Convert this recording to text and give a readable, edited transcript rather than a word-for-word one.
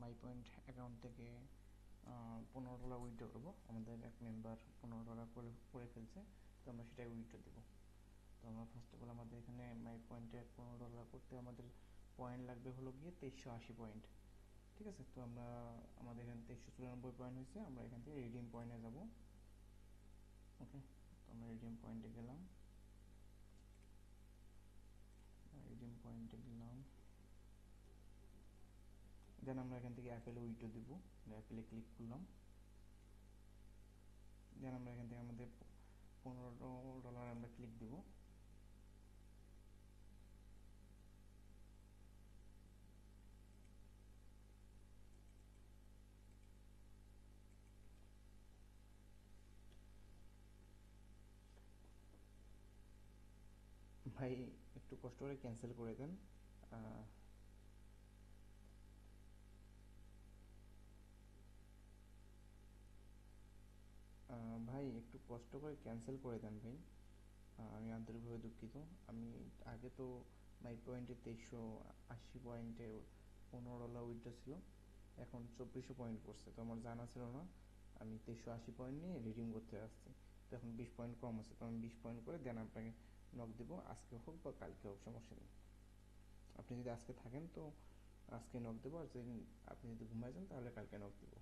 My point account থেকে $15 withdraw করবো। আমাদের এক মেম্বার $15 করে ফেলছে, তো আমরা সেটাই উইথড্র দেবো। তো আমরা ফার্স্ট অফ অল আমাদের এখানে মাই পয়েন্টে $15 করতে আমাদের পয়েন্ট লাগবে হলো গিয়ে 2380 পয়েন্ট। ঠিক আছে, তো আমরা আমাদের এখানে 2394 পয়েন্ট হয়েছে। আমরা এখান থেকে রিডিম পয়েন্টে যাব। ওকে, তো আমরা রিডিম পয়েন্টে গেলাম, দেন আমরা এখান থেকে অ্যাপেলে উইথড্র দিব। অ্যাপেলে ক্লিক করলাম, দেন আমরা এখান থেকে আমাদের $15 আমরা ক্লিক দিব। ভাই একটু কষ্ট করে ক্যান্সেল করে দেন। ভাই একটু কষ্ট করে ক্যান্সেল করে দেন ভাই, আমি আন্তরিকভাবে দুঃখিত। আমি আগে তো মাই পয়েন্টে 2380 পয়েন্টে $15 উইথড্র ছিল, এখন 2400 পয়েন্ট করছে। তো আমার জানা ছিল না, আমি 2380 পয়েন্ট নিয়ে রিডিম করতে আসছি। তো এখন 20 পয়েন্ট কম আছে, তো আমি 20 পয়েন্ট করে দেন আপনাকে নক দেবো, আজকে হোক বা কালকে হোক, সমস্যা নেই। আপনি যদি আজকে থাকেন তো আজকে নক দেবো, আর যদি আপনি যদি ঘুমায় যান তাহলে কালকে নক দেবো।